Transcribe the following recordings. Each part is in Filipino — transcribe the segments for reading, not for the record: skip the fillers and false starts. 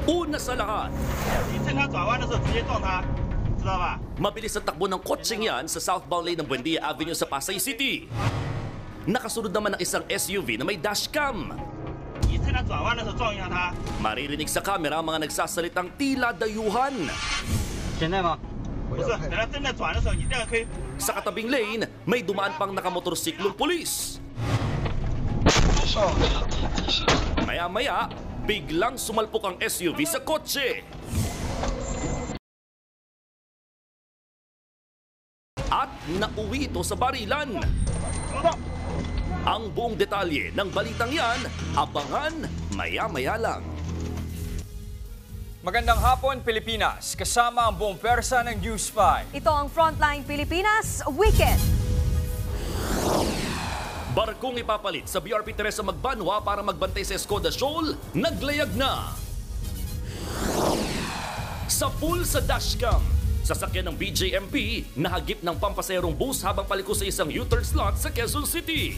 Una sa lahat, mabilis ang takbo ng kotseng yan sa southbound lane ng Buendia Avenue sa Pasay City. Nakasunod naman ng isang SUV na may dashcam. Maririnig sa kamera ang mga nagsasalitang tila dayuhan. Sa katabing lane, may dumaan pang nakamotorsiklong pulis. Maya-maya, biglang sumalpok ang SUV sa kotse. At nauwi ito sa barilan. Ang buong detalye ng balitang yan, abangan maya-maya lang. Magandang hapon, Pilipinas. Kasama ang buong pwersa ng News 5. Ito ang Frontline Pilipinas Weekend. Barkong ipapalit sa BRP Teresa Magbanwa para magbantay sa Escoda Shoal, naglayag na. Sa pool sa dashcam, sasakyan ng BJMP nahagip ng pampaserong bus habang paliko sa isang U-turn slot sa Quezon City.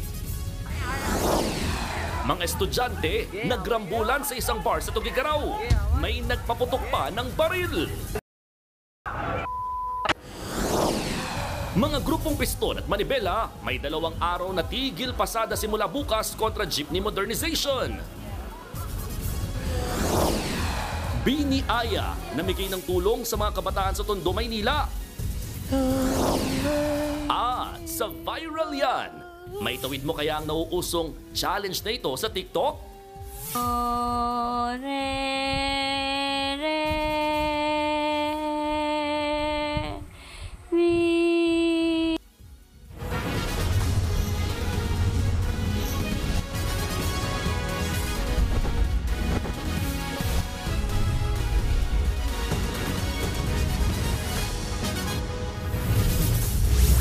Mga estudyante nagrambulan sa isang bar sa Tugigaraw. May nagpaputok pa ng baril. Mga grupong piston at manibela, may 2 araw na tigil pasada simula bukas kontra jeepney modernization. Biniaya, namigay ng tulong sa mga kabataan sa Tondo, Maynila. At sa viral yan, may tawid mo kaya ang nauusong challenge na ito sa TikTok?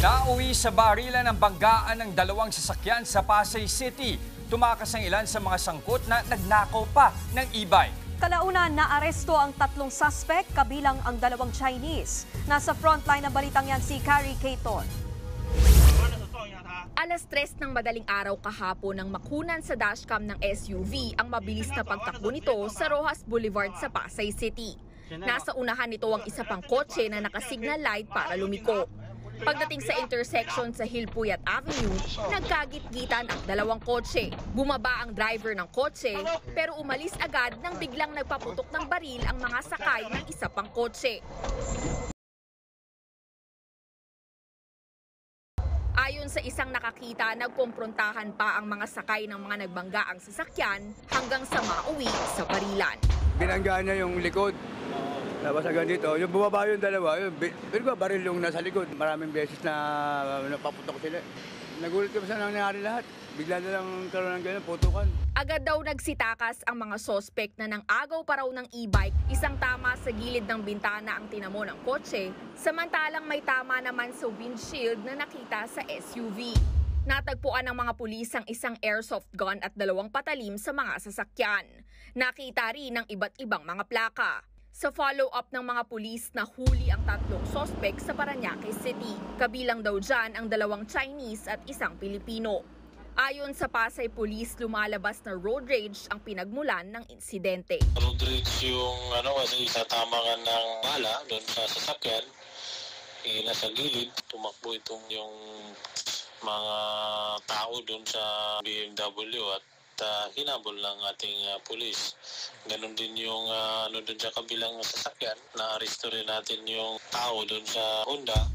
Nauwi sa barilan ang banggaan ng 2 sasakyan sa Pasay City. Tumakas ang ilan sa mga sangkot na nagnakaw pa ng e-bike. Kalaunan, naaresto ang 3 suspect, kabilang ang 2 Chinese. Nasa frontline ng balitang yan si Carrie Caton. Alas 3 ng madaling araw kahapon nang makunan sa dashcam ng SUV ang mabilis na pagtakbo nito sa Rojas Boulevard sa Pasay City. Nasa unahan nito ang isa pang kotse na nakasignal light para lumiko. Pagdating sa intersection sa Hilpuyat Avenue, nagkagit-gitan ang 2 kotse. Bumaba ang driver ng kotse, pero umalis agad nang biglang nagpaputok ng baril ang mga sakay ng isa pang kotse. Ayon sa isang nakakita, nagkumprontahan pa ang mga sakay ng mga nagbanggaang sasakyan hanggang sa mauwi sa barilan. Binanggaan niya yung likod. Tapos hanggang dito, yung bumaba yung 2, pero baril yung nasa likod. Maraming beses na napaputok sila. Nagulat kami sa nangyari lahat. Bigla na lang karoon ng ganyan, putukan. Agad daw nagsitakas ang mga sospek na nang agaw pa raw ng e-bike, isang tama sa gilid ng bintana ang tinamo ng kotse, samantalang may tama naman sa windshield na nakita sa SUV. Natagpuan ng mga pulis ang isang airsoft gun at 2 patalim sa mga sasakyan. Nakita rin ang iba't ibang mga plaka. Sa follow-up ng mga pulis, nahuli ang 3 sospek sa Parañaque City. Kabilang daw dyan ang 2 Chinese at 1 Pilipino. Ayon sa Pasay Police, lumalabas na road rage ang pinagmulan ng insidente. Road rage yung kasi tatama ka ng bala doon sa sasakyan. Nasa gilid, tumakbo itong yung mga tao doon sa BMW at hinabol ng ating pulis. Ganon din yung doon sa kabilang sasakyan. Na-aresto rin natin yung tao doon sa Honda.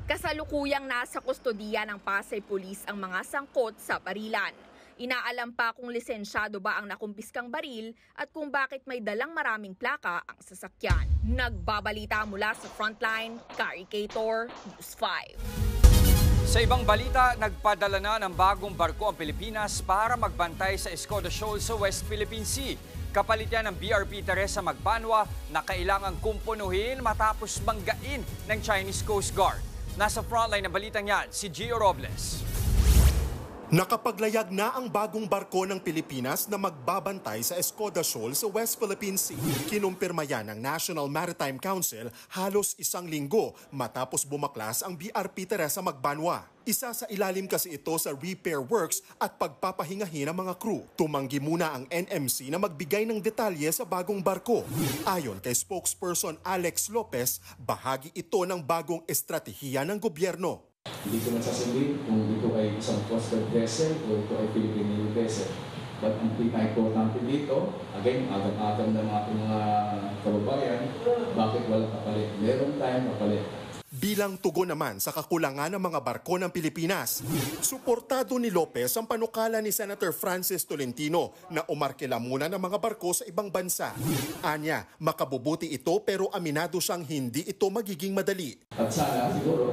Kasalukuyang nasa kustodiya ng Pasay Police ang mga sangkot sa barilan. Inaalam pa kung lisensyado ba ang nakumpiskang baril at kung bakit may dalang maraming plaka ang sasakyan. Nagbabalita mula sa Frontline, Carrie Cator, News 5. Sa ibang balita, nagpadala na ng bagong barko ang Pilipinas para magbantay sa Escoda Shoal sa West Philippine Sea. Kapalit yan ng BRP Teresa Magbanwa na kailangang kumpunuhin matapos banggain ng Chinese Coast Guard. Nasa frontline ng balitang yan, si Gio Robles. Nakapaglayag na ang bagong barko ng Pilipinas na magbabantay sa Escoda Shoal sa West Philippine Sea. Kinumpirma yan ng National Maritime Council halos isang linggo matapos bumaklas ang BRP Teresa Magbanwa. Isa sa ilalim kasi ito sa repair works at pagpapahingahin ng mga crew. Tumanggi muna ang NMC na magbigay ng detalye sa bagong barko. Ayon kay spokesperson Alex Lopez, bahagi ito ng bagong estratehiya ng gobyerno. Hindi ko nasasabihin kung ito ay isang coastal vessel o ito ay Philippine Navy vessel. But ang pinaka-importante dito, again, agam-agam ng ating mga kababayan, bakit walang kapalit? Meron tayong kapalit. Bilang tugon naman sa kakulangan ng mga barko ng Pilipinas, suportado ni Lopez ang panukala ni Senator Francis Tolentino na umarkila muna ng mga barko sa ibang bansa. Anya, makabubuti ito pero aminado siyang hindi ito magiging madali. At sana siguro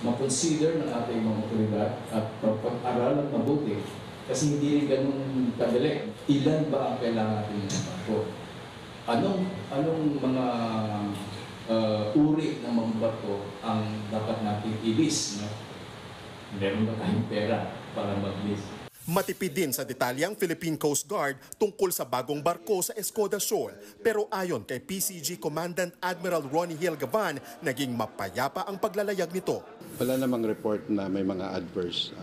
ma-consider ng ating mga otoridad at pag-aralan mabuti kasi hindi rin ganun kadali. Ilan ba ang kailangan natin ng barko? Anong mga uri ng mga barko ang dapat natin i-list? No? Meron ba tayong pera para mag-list? Matipid din sa detalye ang Philippine Coast Guard tungkol sa bagong barko sa Escoda Shoal. Pero ayon kay PCG Commandant Admiral Ronnie Hill Gavan, naging mapayapa ang paglalayag nito. Wala namang report na may mga adverse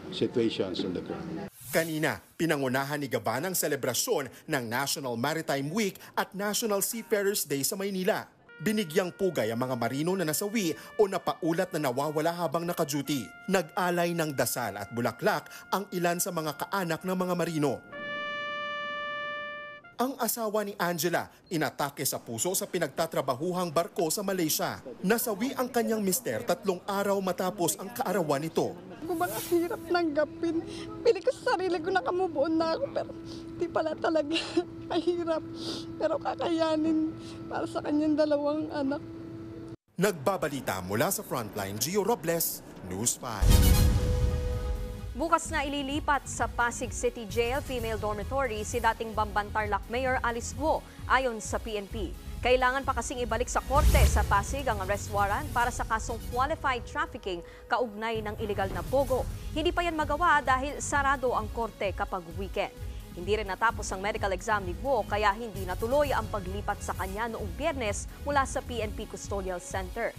situations on the ground. Kanina, pinangunahan ni Gavan ang selebrasyon ng National Maritime Week at National Seafarers Day sa Maynila. Binigyang pugay ang mga marino na nasawi o napaulat na nawawala habang naka-duty. Nag-alay ng dasal at bulaklak ang ilan sa mga kaanak ng mga marino. Ang asawa ni Angela, inatake sa puso sa pinagtatrabahuhang barko sa Malaysia. Nasawi ang kanyang mister 3 araw matapos ang kaarawan nito. Ang hirap nanggapin. Pili ko sa sarili ko na kamubuon na ako pero di pala talaga mahirap. Pero kakayanin para sa kanyang 2 anak. Nagbabalita mula sa Frontline, Gio Robles, News 5. Bukas na ililipat sa Pasig City Jail Female Dormitory si dating Bamban Tarlac Mayor Alice Guo ayon sa PNP. Kailangan pa kasing ibalik sa korte sa Pasig ang arrest warrant para sa kasong qualified trafficking kaugnay ng illegal na pogo. Hindi pa yan magawa dahil sarado ang korte kapag weekend. Hindi rin natapos ang medical exam ni Guo kaya hindi natuloy ang paglipat sa kanya noong Biyernes mula sa PNP Custodial Center.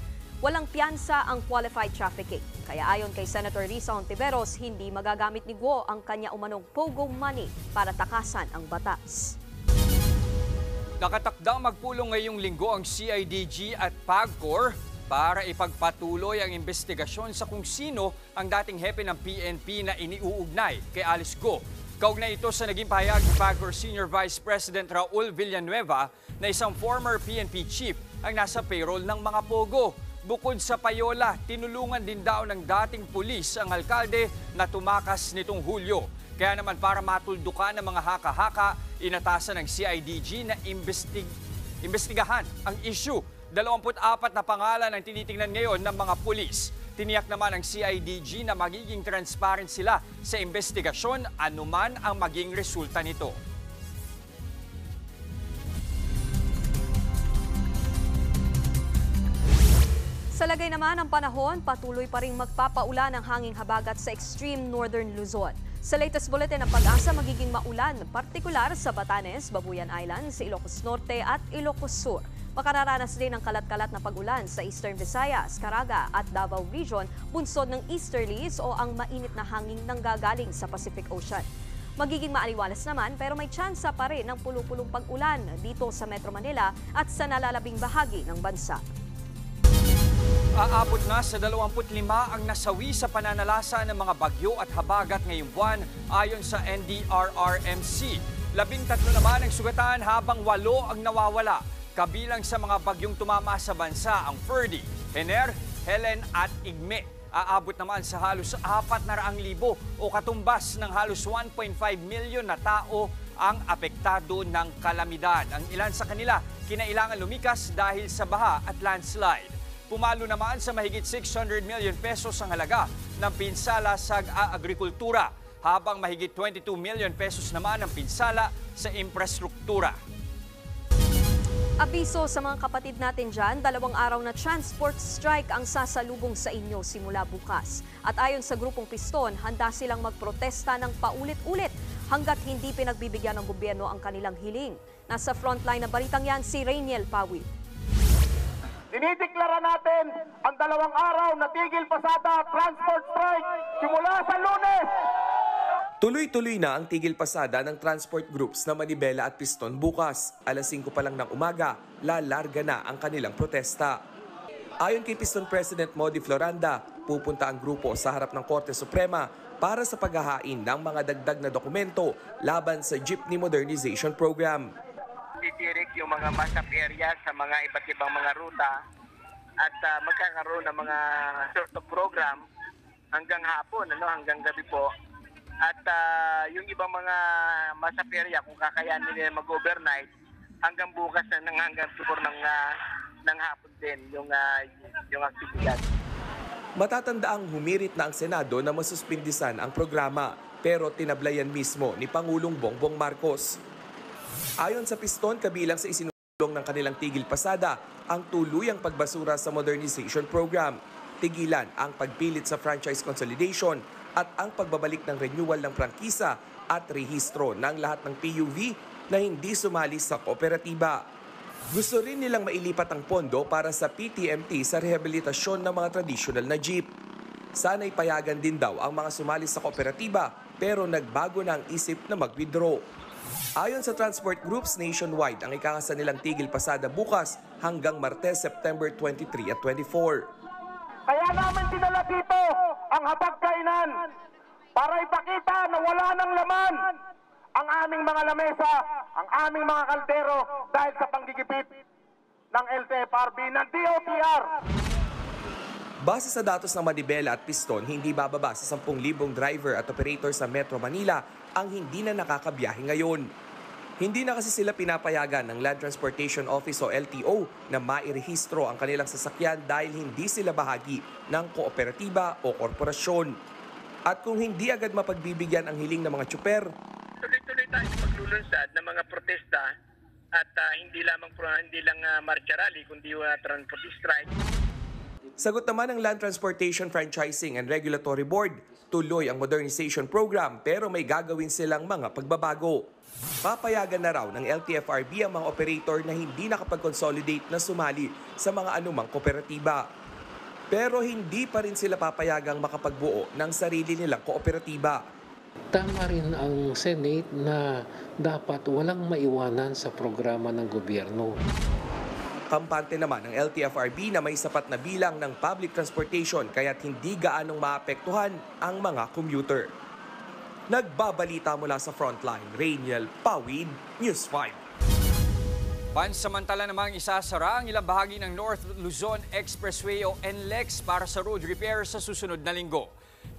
Walang piyansa ang qualified trafficking. Kaya ayon kay Senator Risa Hontiveros, hindi magagamit ni Guo ang kanya umanong pogo money para takasan ang batas. Nakatakdang magpulong ngayong linggo ang CIDG at PAGCOR para ipagpatuloy ang investigasyon sa kung sino ang dating hepe ng PNP na iniuugnay kay Alice Guo. Kaugnay ito sa naging pahayag ni PAGCOR Senior Vice President Raul Villanueva na isang former PNP chief ang nasa payroll ng mga pogo. Bukod sa payola, tinulungan din daw ng dating pulis ang alkalde na tumakas nitong Hulyo. Kaya naman para matuldukan ng mga haka-haka, inatasan ng CIDG na imbestigahan ang issue. 24 na pangalan ang tinitingnan ngayon ng mga pulis. Tiniyak naman ng CIDG na magiging transparent sila sa investigasyon anuman ang maging resulta nito. Sa lagay naman ng panahon, patuloy pa rin magpapaulan ang hanging habagat sa extreme northern Luzon. Sa latest bulletin ng Pag-asa, magiging maulan, partikular sa Batanes, Babuyan Islands, Ilocos Norte at Ilocos Sur. Makararanas din ng kalat-kalat na pag-ulan sa Eastern Visayas, Caraga at Davao Region, bunsod ng easterlies o ang mainit na hangin nanggagaling sa Pacific Ocean. Magiging maaliwalas naman pero may tsansa pa rin ng pulupulong pag-ulan dito sa Metro Manila at sa nalalabing bahagi ng bansa. Aabot na sa 25 ang nasawi sa pananalasa ng mga bagyo at habagat ngayong buwan ayon sa NDRRMC. 13 naman ang sugatan habang 8 ang nawawala. Kabilang sa mga bagyong tumama sa bansa ang Ferdy, Hener, Helen at Igme. Aabot naman sa halos 400,000 o katumbas ng halos 1.5 milyon na tao ang apektado ng kalamidad. Ang ilan sa kanila kinailangan lumikas dahil sa baha at landslide. Pumalo naman sa mahigit 600 million pesos ang halaga ng pinsala sa agrikultura, habang mahigit 22 million pesos naman ang pinsala sa infrastruktura. Abiso sa mga kapatid natin dyan, 2 araw na transport strike ang sasalubong sa inyo simula bukas. At ayon sa grupong Piston, handa silang magprotesta ng paulit-ulit hanggat hindi pinagbibigyan ng gobyerno ang kanilang hiling. Nasa frontline na balitang yan si Rainiel Pawi. Dinideklara natin ang 2 araw na tigil pasada transport strike simula sa Lunes. Tuloy-tuloy na ang tigil pasada ng transport groups na Manibela at Piston bukas. Alas 5 pa lang ng umaga, lalarga na ang kanilang protesta. Ayon kay Piston President Modi Floranda, pupunta ang grupo sa harap ng Korte Suprema para sa paghahain ng mga dagdag na dokumento laban sa Jeepney Modernization Program. Titirik yung mga masap area sa mga iba't ibang mga ruta at magkakaroon ng mga sort of program hanggang hapon, hanggang gabi po. At yung ibang mga masap area, kung kakayanin nila mag-overnight, hanggang bukas na hanggang siguro ng hapon din yung aktibidad. Matatandaang humirit na ang Senado na masuspindisan ang programa, pero tinablayan mismo ni Pangulong Bongbong Marcos. Ayon sa Piston, kabilang sa isinulong ng kanilang tigil pasada ang tuluyang pagbasura sa modernization program, tigilan ang pagpilit sa franchise consolidation at ang pagbabalik ng renewal ng prangkisa at rehistro ng lahat ng PUV na hindi sumali sa kooperatiba. Gusto rin nilang mailipat ang pondo para sa PTMT sa rehabilitasyon ng mga traditional na jeep. Sana'y payagan din daw ang mga sumali sa kooperatiba pero nagbago na ang isip na mag-withdraw. Ayon sa transport groups nationwide, ang ikakasa nilang tigil pasada bukas hanggang Martes, September 23 at 24. Kaya namin dinala dito ang hapagkainan para ipakita na wala ng laman ang aming mga lamesa, ang aming mga kaldero dahil sa panggigipit ng LTFRB, ng DOTR. Base sa datos ng Manibela at Piston, hindi bababa sa 10,000 driver at operator sa Metro Manila ang hindi na nakakabiyahe ngayon. Hindi na kasi sila pinapayagan ng Land Transportation Office o LTO na mairehistro ang kanilang sasakyan dahil hindi sila bahagi ng kooperatiba o korporasyon. At kung hindi agad mapagbibigyan ang hiling ng mga tsuper, tuloy-tuloy tayo paglulunsad ng mga protesta at hindi lang marcha rally kundi transport strike. Sagot naman ng Land Transportation Franchising and Regulatory Board, tuloy ang modernization program pero may gagawin silang mga pagbabago. Papayagan na raw ng LTFRB ang mga operator na hindi nakapag-consolidate na sumali sa mga anumang kooperatiba. Pero hindi pa rin sila papayagang makapagbuo ng sarili nilang kooperatiba. Tama rin ang Senate na dapat walang maiwanan sa programa ng gobyerno. Kampante naman ng LTFRB na may sapat na bilang ng public transportation kaya't hindi gaanong maapektuhan ang mga commuter. Nagbabalita mula sa Frontline, Rainiel Pawid, News 5. Pansamantala namang isasara ang ilang bahagi ng North Luzon Expressway o NLEX para sa road repair sa susunod na linggo.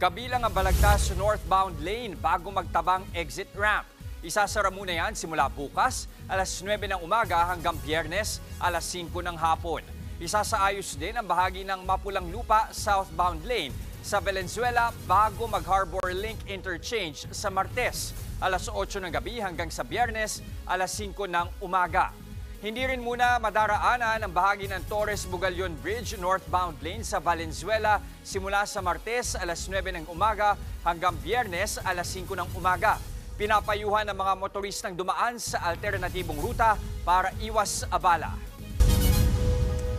Kabilang ang balagtas sa northbound lane bago magtabang exit ramp. Isasara muna yan simula bukas, alas 9 ng umaga hanggang Biyernes, alas 5 ng hapon. Isasaayos din ang bahagi ng Mapulang Lupa southbound lane sa Valenzuela bago mag-Harbor Link Interchange sa Martes, alas 8 ng gabi hanggang sa Biyernes, alas 5 ng umaga. Hindi rin muna madaraanan ang bahagi ng Torres-Bugalyon Bridge northbound lane sa Valenzuela simula sa Martes, alas 9 ng umaga hanggang Biyernes, alas 5 ng umaga. Pinapayuhan ng mga motoristang dumaan sa alternatibong ruta para iwas abala.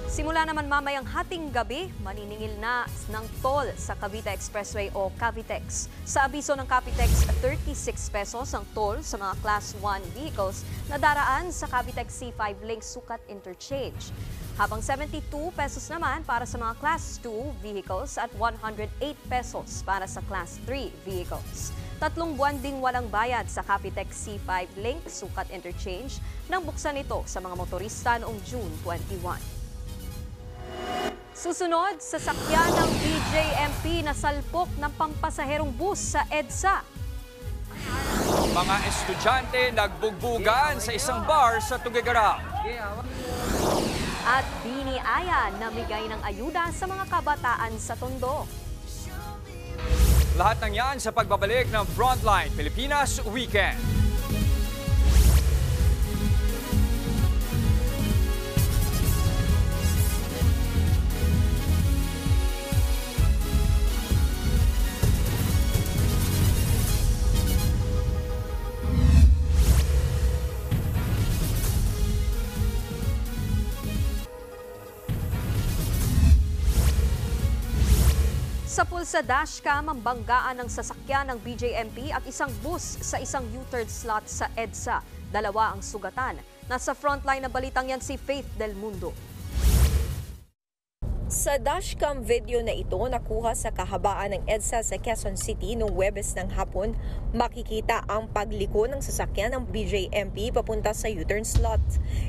Simula naman mamayang hating gabi, maniningil na ng toll sa Cavite Expressway o Cavitex. Sa abiso ng Cavitex, 36 pesos ang toll sa mga Class 1 vehicles na daraan sa Cavitex C5 Link Sukat Interchange. Habang 72 pesos naman para sa mga Class 2 vehicles at 108 pesos para sa Class 3 vehicles. 3 buwan ding walang bayad sa Cavitex C5 Link Sukat Interchange nang buksan ito sa mga motorista noong June 21. Susunod, sasakyan ng BJMP na salpok ng pampasaherong bus sa EDSA. Mga estudyante nagbugbugan sa isang bar sa Tuguegarao. At biniaya namigay ng ayuda sa mga kabataan sa Tondo. Lahat ng yan sa pagbabalik ng Frontline Pilipinas Weekend. Sa pulsa dashcam ang banggaan ng sasakyan ng BJMP at isang bus sa isang U-turn slot sa EDSA. Dalawa ang sugatan. Nasa frontline ng balitang yan si Faith Del Mundo. Sa dashcam video na ito nakuha sa kahabaan ng EDSA sa Quezon City noong Huwebes ng hapon, makikita ang pagliko ng sasakyan ng BJMP papunta sa U-turn slot.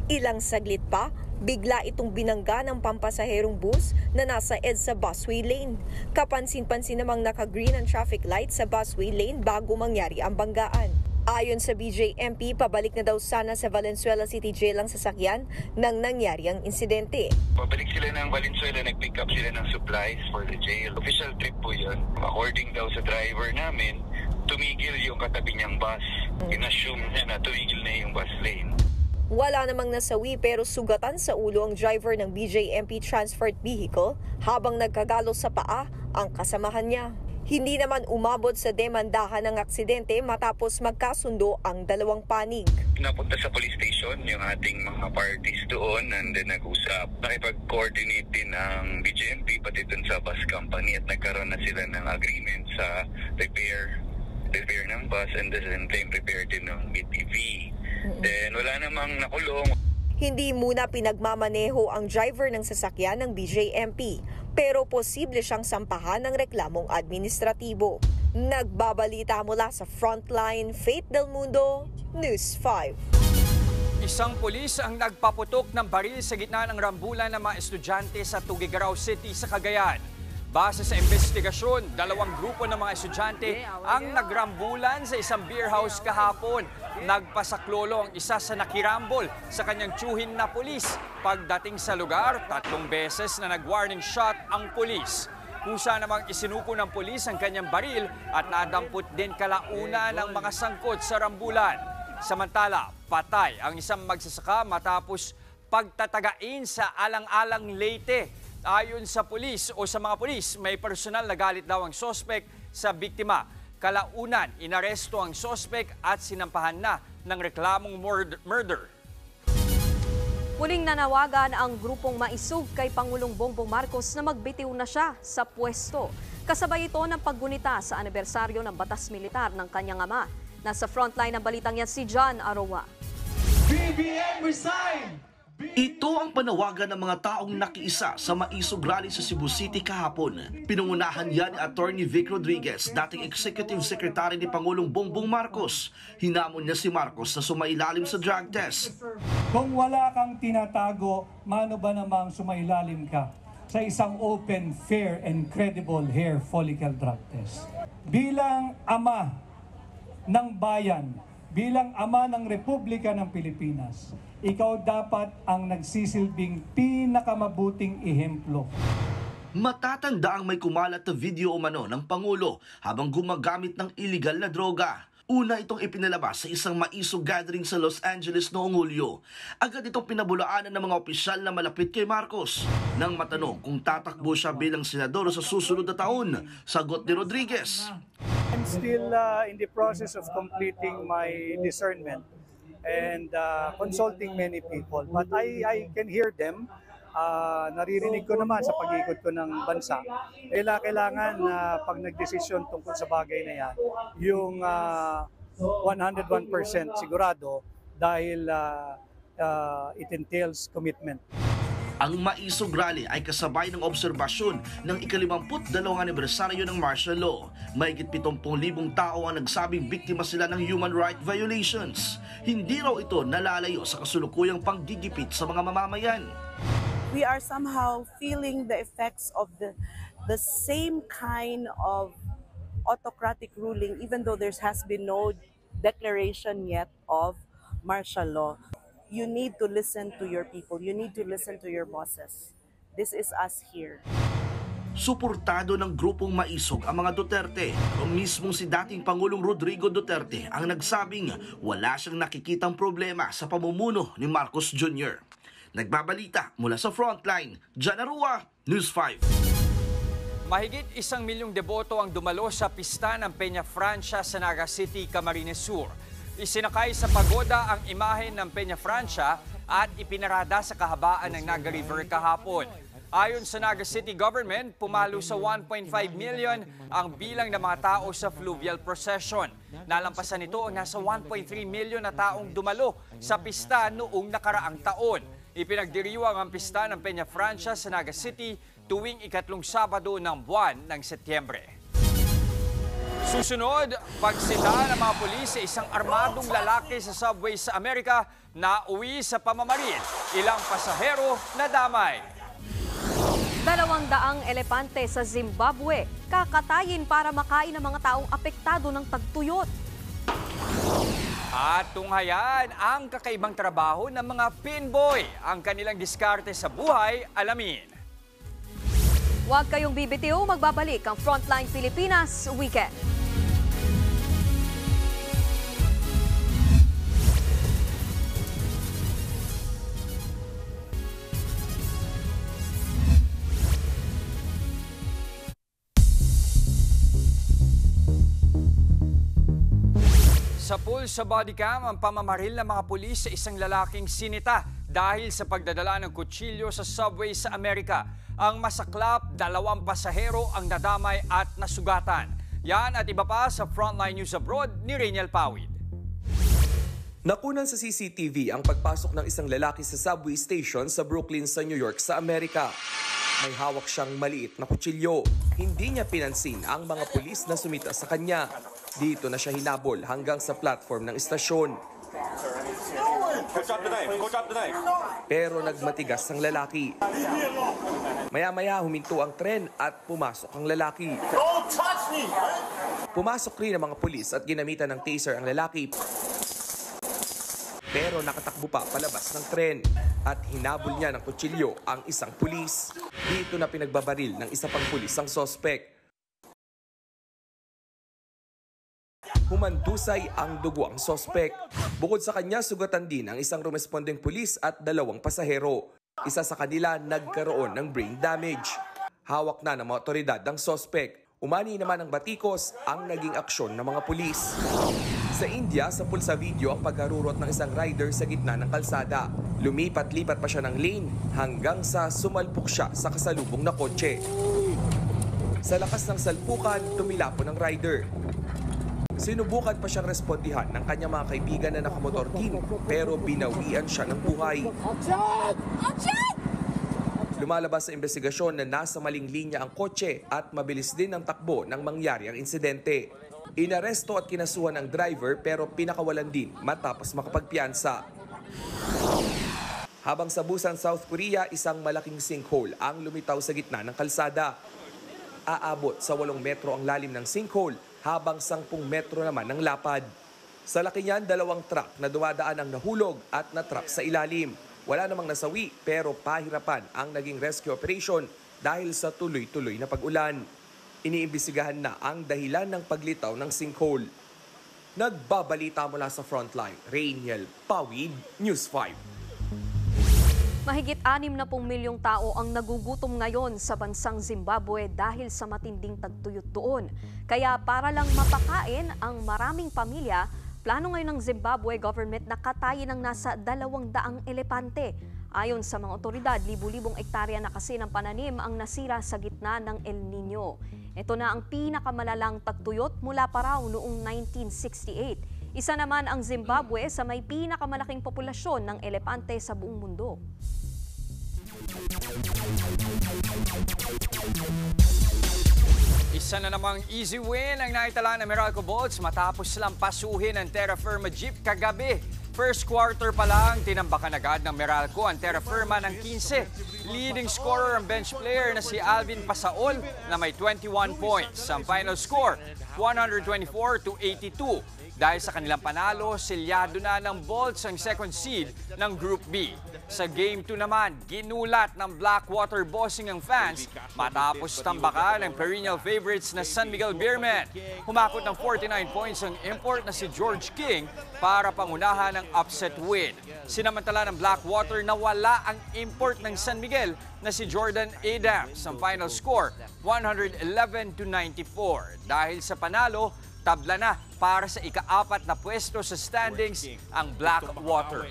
Ilang saglit pa, bigla itong binangga ng pampasaherong bus na nasa EDSA busway lane. Kapansin-pansin namang naka-green ang traffic light sa busway lane bago mangyari ang banggaan. Ayon sa BJMP, pabalik na daw sana sa Valenzuela City Jail ang sasakyan nang nangyari ang insidente. Pabalik sila ng Valenzuela, nag-pick up sila ng supplies for the jail. Official trip po yun. According daw sa driver namin, tumigil yung katabi niyang bus. In-assume niya na tumigil na yung bus lane. Wala namang nasawi pero sugatan sa ulo ang driver ng BJMP transport vehicle habang nagkagalo sa paa ang kasamahan niya. Hindi naman umabot sa demandahan ng aksidente matapos magkasundo ang dalawang panig. Napunta sa police station yung ating mga parties doon and then nag-usap. Nakipag-coordinate din ang BJMP pati dun sa bus company at nagkaroon na sila ng agreement sa repair ng bus and then repair din ng BTV. Then wala namang nakulong. Hindi muna pinagmamaneho ang driver ng sasakyan ng BJMP, pero posible siyang sampahan ng reklamong administratibo. Nagbabalita mula sa Frontline, Faith Del Mundo, News 5. Isang pulis ang nagpaputok ng baril sa gitna ng rambulan ng mga estudyante sa Tuguegarao City sa Cagayan. Base sa investigasyon, dalawang grupo ng mga estudyante ang nagrambulan sa isang beer house kahapon. Nagpasaklolo ang isa sa nakirambol sa kanyang tiyuhin na pulis. Pagdating sa lugar, 3 beses na nag-warning shot ang pulis. Kusa namang isinuko ng pulis ang kanyang baril at nadampot din kalauna ng mga sangkot sa rambulan. Samantala, patay ang isang magsasaka matapos pagtatagain sa alang-alang Leyte. Ayon sa pulis o sa mga pulis, may personal na galit daw ang sospek sa biktima. Kalaunan, inaresto ang sospek at sinampahan na ng reklamong murder. Muling nanawagan ang grupong Maisog kay Pangulong Bongbong Marcos na magbitiw na siya sa pwesto. Kasabay ito ng paggunita sa anibersaryo ng batas militar ng kanyang ama. Nasa frontline ng balitang yan si John Aroa. BBM resign! Ito ang panawagan ng mga taong nakiisa sa Maisog Rally sa Cebu City kahapon. Pinungunahan yan ni Attorney Vic Rodriguez, dating Executive Secretary ni Pangulong Bongbong Marcos. Hinamon niya si Marcos na sumailalim sa drug test. Kung wala kang tinatago, mano ba namang sumailalim ka sa isang open, fair, and credible hair follicle drug test? Bilang ama ng bayan, bilang ama ng Republika ng Pilipinas, ikaw dapat ang nagsisilbing pinakamabuting ehemplo. Matatanda ang may kumalat na video umano ng Pangulo habang gumagamit ng illegal na droga. Una itong ipinalabas sa isang Maisog gathering sa Los Angeles noong Hulyo. Agad itong pinabulaanan ng mga opisyal na malapit kay Marcos. Nang matanong kung tatakbo siya bilang senador sa susunod na taon, sagot ni Rodriguez. I'm still in the process of completing my discernment and consulting many people. But I can hear them. Naririnig ko naman sa pag-ikot ko ng bansa. Kailangan na pag nagdesisyon tungkol sa bagay na yan, yung 101% sigurado dahil it entails commitment. Ang Maisog Rally ay kasabay ng obserbasyon ng ika-52 anibersaryo ng martial law. Mahigit 70,000 tao ang nagsabing biktima sila ng human rights violations. Hindi raw ito nalalayo sa kasulukuyang panggigipit sa mga mamamayan. We are somehow feeling the effects of the same kind of autocratic ruling, even though there has been no declaration yet of martial law. You need to listen to your people. You need to listen to your bosses. This is us here. Suportado ng grupong Maisog ang mga Duterte. Pero mismong si dating Pangulong Rodrigo Duterte ang nagsabing wala siyang nakikitang problema sa pamumuno ni Marcos Jr. Nagbabalita mula sa Frontline, John Aroa, News 5. Mahigit 1 milyong deboto ang dumalo sa pista ng Peña Francia sa Naga City, Camarines Sur. Isinakay sa pagoda ang imahe ng Peña Francia at ipinarada sa kahabaan ng Naga River kahapon. Ayon sa Naga City Government, pumalo sa 1.5 million ang bilang ng mga tao sa fluvial procession. Nalampasan nito ang nasa 1.3 million na taong dumalo sa pista noong nakaraang taon. Ipinagdiriwang ang pista ng Peña Francia sa Naga City tuwing ikatlong Sabado ng buwan ng Setyembre. Susunod, pagsita ng mga pulis sa isang armadong lalaki sa subway sa Amerika na uwi sa pamamaril. Ilang pasahero na damay. 200 elepante sa Zimbabwe kakatayin para makain ng mga taong apektado ng tagtuyot. At tunghayan ang kakaibang trabaho ng mga pinboy. Ang kanilang diskarte sa buhay, alamin. Huwag kayong bibitiw, magbabalik ang Frontline Pilipinas Weekend. Sa pool sa bodycam ang pamamaril ng mga pulis sa isang lalaking sinita dahil sa pagdadala ng kutsilyo sa subway sa Amerika. Ang masaklap, 2 pasahero ang nadamay at nasugatan. Yan at iba pa sa Frontline News Abroad ni Rainiel Pawid. Nakunan sa CCTV ang pagpasok ng isang lalaki sa subway station sa Brooklyn sa New York sa Amerika. May hawak siyang maliit na kutsilyo. Hindi niya pinansin ang mga pulis na sumita sa kanya. Dito na siya hinabol hanggang sa platform ng istasyon. Pero nagmatigas ang lalaki. Maya-maya huminto ang tren at pumasok ang lalaki. Pumasok rin ang mga pulis at ginamitan ng taser ang lalaki. Pero nakatakbo pa palabas ng tren at hinabol niya ng kutsilyo ang isang pulis. Dito na pinagbabaril ng isa pang pulis ang sospek. Humandusay ang dugo ang sospek. Bukod sa kanya, sugatan din ang isang rumespondeng pulis at 2 pasahero. Isa sa kanila nagkaroon ng brain damage. Hawak na ng mga otoridad ang sospek. Umani naman ang batikos ang naging aksyon ng mga pulis. Sa India, sampul sa video ang pagkarurot ng isang rider sa gitna ng kalsada. Lumipat-lipat pa siya ng lane hanggang sa sumalpok siya sa kasalubong na kotse. Sa lakas ng salpukan, tumilapon ang rider. Sinubukan pa siyang respondihan ng kanyang mga kaibigan na nakamotor din pero binawian siya ng buhay. Lumalabas sa investigasyon na nasa maling linya ang kotse at mabilis din ang takbo nang mangyari ang insidente. Inaresto at kinasuhan ang driver pero pinakawalan din matapos makapagpiyansa. Habang sa Busan, South Korea, isang malaking sinkhole ang lumitaw sa gitna ng kalsada. Aabot sa 8 metro ang lalim ng sinkhole habang 10 metro naman ang lapad. Sa laki niyan, 2 truck na dumadaan ang nahulog at natrap sa ilalim. Wala namang nasawi pero pahirapan ang naging rescue operation dahil sa tuloy-tuloy na pag-ulan. Iniimbestigahan na ang dahilan ng paglitaw ng sinkhole. Nagbabalita mula sa Frontline, Rainiel Pawid, News 5. Mahigit 60 milyong tao ang nagugutom ngayon sa bansang Zimbabwe dahil sa matinding tagtuyot doon. Kaya para lang mapakain ang maraming pamilya, plano ngayon ng Zimbabwe government na katayin ng nasa 200 elepante. Ayon sa mga otoridad, libu-libong ektarya na kasi ng pananim ang nasira sa gitna ng El Nino. Ito na ang pinakamalalang tagtuyot mula pa raw noong 1968. Isa naman ang Zimbabwe sa may pinakamalaking populasyon ng elepante sa buong mundo. Isa na namang easy win ang naitala ng Meralco Bolts matapos silang pasuhin ang Terra Firma Jeep kagabi. First quarter pa lang, tinambakan agad ng Meralco ang Terra Firma ng 15. Leading scorer ang bench player na si Alvin Pasaol na may 21 points. Ang final score, 124-82. Dahil sa kanilang panalo, selyado na ng Bolts ang second seed ng Group B. Sa Game 2 naman, ginulat ng Blackwater Bossing ang fans matapos tambakan ng perennial favorites na San Miguel Beermen. Humakot ng 49 points ang import na si George King para pangunahan ng upset win. Sinamantala ng Blackwater na wala ang import ng San Miguel na si Jordan Adams. Ang final score, 111-94. Dahil sa panalo, tabla na para sa ika-4 na pwesto sa standings ang Blackwater.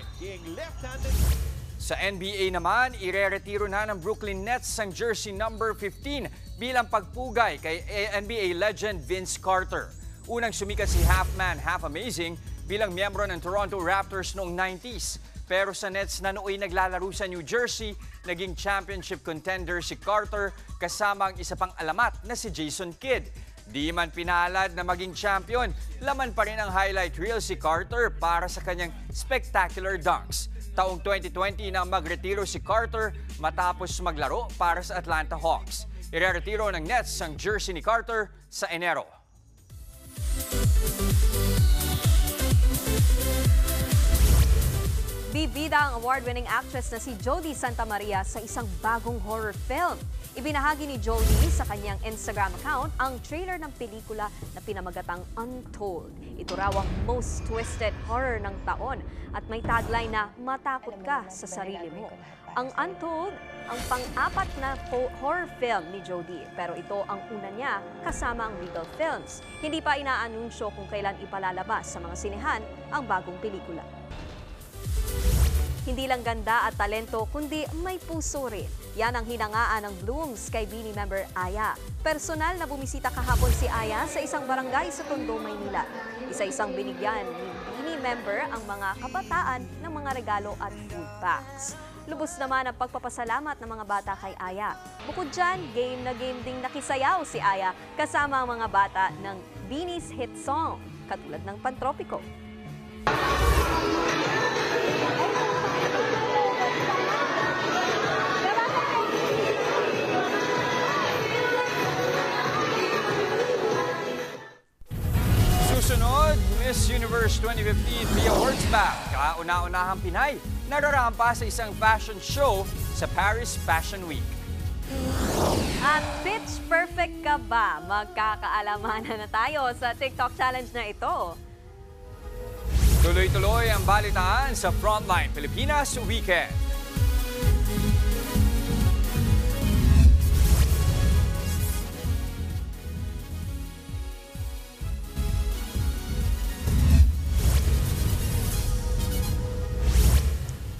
Sa NBA naman, ireretiro na ng Brooklyn Nets ang jersey number 15 bilang pagpugay kay NBA legend Vince Carter. Unang sumikat si Half Man, Half Amazing bilang miyembro ng Toronto Raptors noong 90s. Pero sa Nets na nooy naglalaro sa New Jersey, naging championship contender si Carter kasama ang isa pang alamat na si Jason Kidd. Di man pinalad na maging champion, laman pa rin ang highlight reel si Carter para sa kanyang spectacular dunks. Taong 2020 nang magretiro si Carter matapos maglaro para sa Atlanta Hawks. Ireretiro ng Nets ang jersey ni Carter sa Enero. Bibida ang award-winning actress na si Jodie Santa Maria sa isang bagong horror film. Ibinahagi ni Jodie sa kanyang Instagram account ang trailer ng pelikula na pinamagatang Untold. Ito raw ang most twisted horror ng taon at may tagline na matakot ka sa sarili mo. Ang Untold, ang pang-apat na horror film ni Jodie, pero ito ang una niya kasama ang Regal Films. Hindi pa inaanunsyo kung kailan ipalalabas sa mga sinehan ang bagong pelikula. Hindi lang ganda at talento, kundi may puso rin. Yan ang hinangaan ng Blooms kay Beanie member Aya. Personal na bumisita kahapon si Aya sa isang barangay sa Tondo, Maynila. Isa-isang binigyan ni Beanie member ang mga kabataan ng mga regalo at food packs. Lubos naman ang pagpapasalamat ng mga bata kay Aya. Bukod dyan, game na game ding nakisayaw si Aya kasama ang mga bata ng Beanie's hit song, katulad ng Pantropiko. Susunod, Miss Universe 2015 Pia Wurtzbach, kauna-unahang Pinay, nararampa sa isang fashion show sa Paris Fashion Week. At pitch perfect ka ba? Magkakaalamanan na tayo sa TikTok challenge na ito. Tuloy-tuloy ang balitaan sa Frontline Pilipinas Weekend.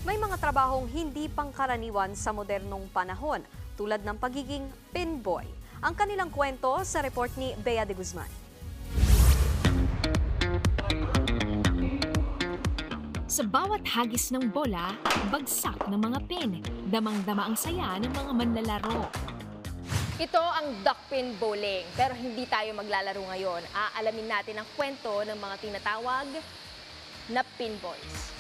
May mga trabahong hindi pangkaraniwan sa modernong panahon, tulad ng pagiging pinboy. Ang kanilang kwento sa report ni Bea de Guzman. Sa bawat hagis ng bola, bagsak ng mga pin. Damang-dama ang saya ng mga manlalaro. Ito ang duckpin bowling, pero hindi tayo maglalaro ngayon. Aalamin natin ang kwento ng mga tinatawag na pinboys.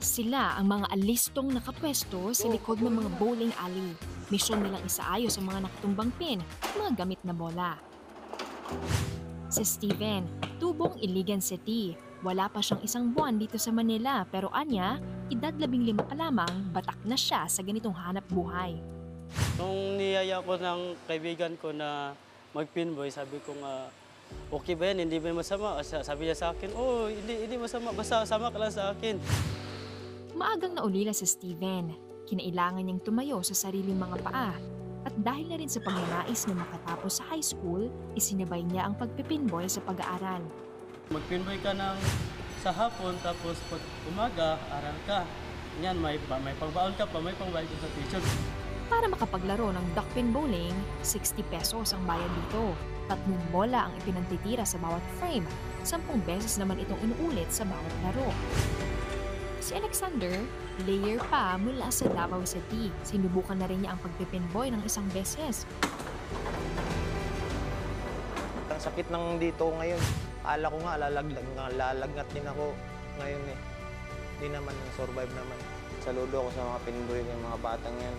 Sila ang mga alistong nakapwesto sa likod ng mga bowling alley. Misyon nilang isaayos ang mga nakatumbang pin at mga gamit na bola. Si Steven, tubong Iligan City. Wala pa siyang isang buwan dito sa Manila, pero anya, edad 15 pa lamang, batak na siya sa ganitong hanap buhay. Nung niyaya ko ng kaibigan ko na mag-pinboy, sabi ko nga, okay ba yan? Hindi ba masama? Sabi niya sa akin, oh, hindi masama, basta sama ka lang sa akin. Maagang naulila si Steven. Kinailangan niyang tumayo sa sariling mga paa. At dahil na rin sa pagnanais na makatapos sa high school, isinabay niya ang pagpipinboy sa pag-aaral. Mag-pinboy ka sa hapon, tapos pag umaga, aral ka. Yan, may pagbaon ka pa, may pangbayad ka sa teacher. Para makapaglaro ng duckpin bowling, 60 pesos ang bayad dito. 3 bola ang ipinagtitira sa bawat frame. 10 beses naman itong inuulit sa bawat laro. Si Alexander, player pa mula sa Davao City. Sinubukan na rin niya ang pagpipinboy ng isang beses. Ang sakit ng dito ngayon. Ala ko nga, lalagnat din ako ngayon eh. Hindi naman, survive naman. Saludo ako sa mga pinboy ng mga batang yan.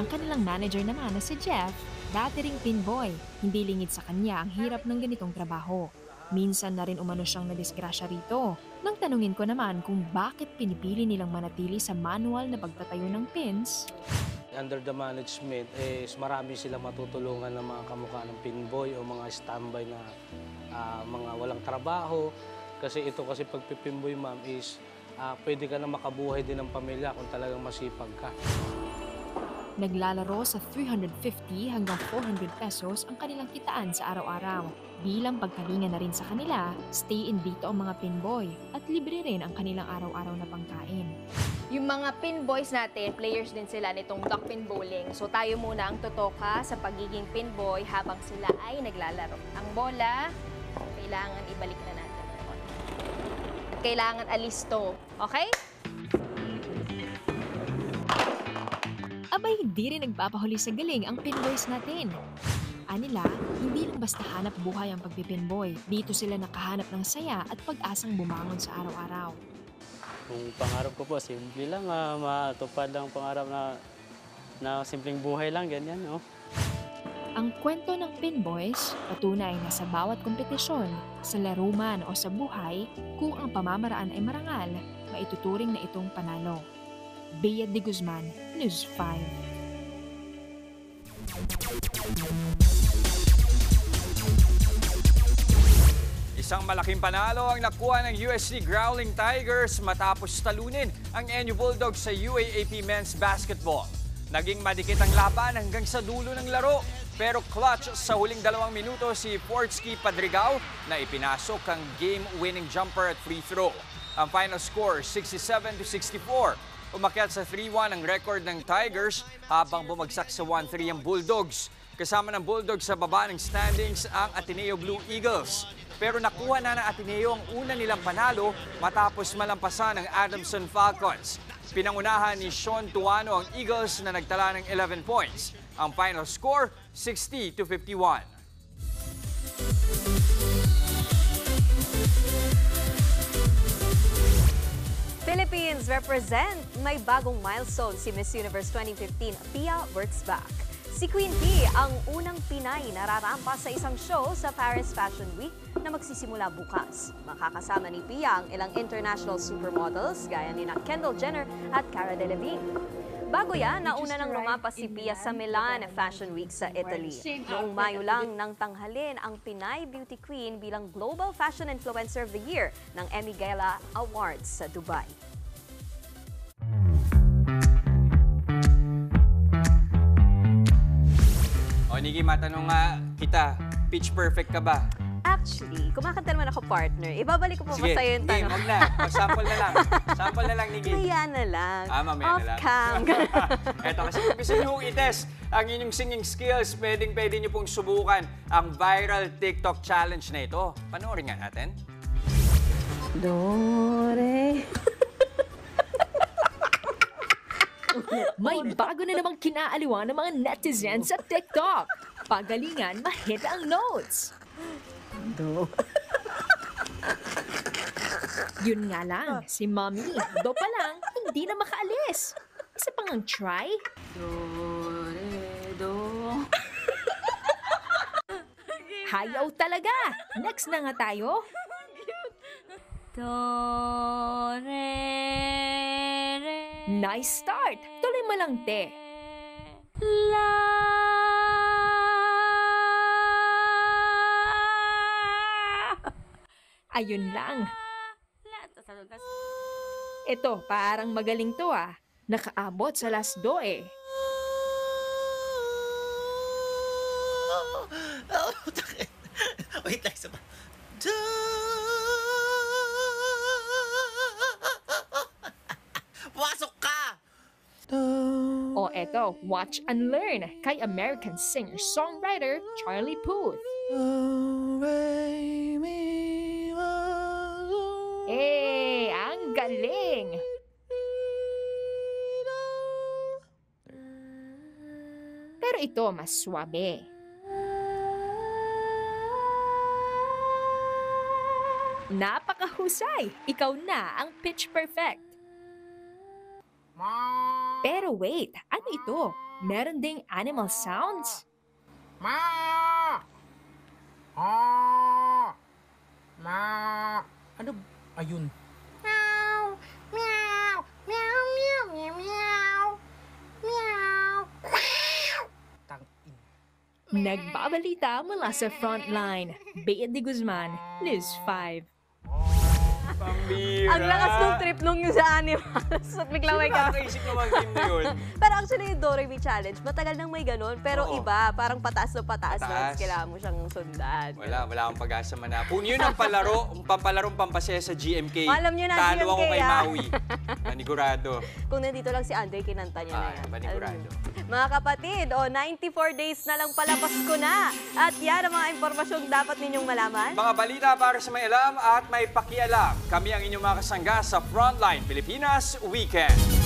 Ang kanilang manager naman na si Jeff, dati ring pinboy. Hindi lingid sa kanya ang hirap ng ganitong trabaho. Minsan na rin umano siyang nadisgrasya rito. Nang tanungin ko naman kung bakit pinipili nilang manatili sa manual na pagtatayo ng pins. Under the management, marami silang matutulungan ng mga kamukha ng pinboy o mga standby na mga walang trabaho. Kasi ito kasi pagpipinboy, ma'am, is pwede ka na makabuhay din ng pamilya kung talagang masipag ka. Naglalaro sa 350 hanggang 400 pesos ang kanilang kitaan sa araw-araw. Bilang pagkalinga na rin sa kanila, stay-in dito ang mga pinboy at libre rin ang kanilang araw-araw na pangkain. Yung mga pinboys natin, players din sila nitong duckpin bowling. So tayo muna ang totoka sa pagiging pinboy habang sila ay naglalaro. Ang bola, kailangan ibalik na natin. Kailangan alisto. Okay? Abay, hindi rin nagpapahuli sa galing ang pinboys natin. Anila, hindi lang basta hanap buhay ang pagpipinboy. Dito sila nakahanap ng saya at pag-asang bumangon sa araw-araw. Kung pangarap ko po, simple lang, matupad lang pangarap na simpleng buhay lang, ganyan, no? Ang kwento ng pinboys, patunay na sa bawat kompetisyon, sa laro man o sa buhay, kung ang pamamaraan ay marangal, maituturing na itong panalo. Bea de Guzman, News 5. Isang malaking panalo ang nakuha ng USC Growling Tigers matapos talunin ang NU Bulldogs sa UAAP Men's Basketball. Naging madikit ang laban hanggang sa dulo ng laro, pero clutch sa huling 2 minuto si Portsky Padrigao na ipinasok ang game-winning jumper at free throw. Ang final score, 67-64. Umakyat sa 3-1 ang record ng Tigers habang bumagsak sa 1-3 ang Bulldogs. Kasama ng Bulldogs sa baba ng standings ang Ateneo Blue Eagles. Pero nakuha na ng Ateneo ang una nilang panalo matapos malampasan ng Adamson Falcons. Pinangunahan ni Sean Tuano ang Eagles na nagtala ng 11 points. Ang final score, 60-51. Philippines represent. May bagong milestone si Miss Universe 2015, Pia Works Back. Si Queen P ang unang Pinay na rarampa sa isang show sa Paris Fashion Week na magsisimula bukas. Makakasama ni Pia ang ilang international supermodels gaya ni Kendall Jenner at Cara Delevingne. Bago yan, nauna nang lumapa si Pia sa Milan Fashion Week sa Italy. Noong Mayo lang nang tanghalin ang Pinay Beauty Queen bilang Global Fashion Influencer of the Year ng Emmy Gala Awards sa Dubai. O Nikki, matanong nga kita, pitch perfect ka ba? Actually, kumakanta naman ako, partner. Ibabalik ko po pa sa'yo yung tanong. Huwag na. Sample na lang. Sample na lang, Nikki. Maya na lang. Mamaya na lang. Off-cam. Eto, kasi kung gusto nyo i-test ang inyong singing skills, pwede nyo pong subukan ang viral TikTok challenge na ito. Panoorin nga natin. Dore. May bago na namang kinaaliwan ng mga netizens sa TikTok. Pagalingan, mahit ang notes. Yun nga lang, si Mommy, do pa lang, hindi na makaalis. Isa pang ang try. Do, re, do. Hayaw talaga. Next na nga tayo. Do, re, re. Nice start. Tuloy mo lang, te. La. Ayun lang. Ito, parang magaling to ah. Nakaabot sa last do eh. Wait lang, isa pa. Pasok ka! O eto, watch and learn kay American singer-songwriter Charlie Puth. Eh, ang galing! Pero ito mas swabe. Napakahusay! Ikaw na ang pitch perfect. Pero wait, ano ito? Meron ding animal sounds? Ano? Ayun. Meow, meow, meow, meow, meow, meow, meow. Nagbabalita mula sa Frontline. Bea de Guzman, News 5. Bira. Ang lakas ng trip nung yung sa Animals. At biglang may ganun. Nakakaisip naman game na yun. Pero actually yung Doremi Challenge, matagal nang may ganun. Pero Oo. iba, parang pataas na pataas. Pataas. Kailangan mo siyang sundan. Wala akong pag-asa manapon. Yun ang pampalarong pampasaya sa GMK. Alam nyo na, Talo GMK, ako kay ah. Maui. Panigurado. Kung nandito lang si Andre, kinanta niya na yan. Panigurado. Mga kapatid, 94 days na lang pala Pasko na. At yan ang mga impormasyong dapat ninyong malaman. Mga balita para sa may alam at may pakialam. Kami ang inyong mga kasangga sa Frontline Pilipinas Weekend.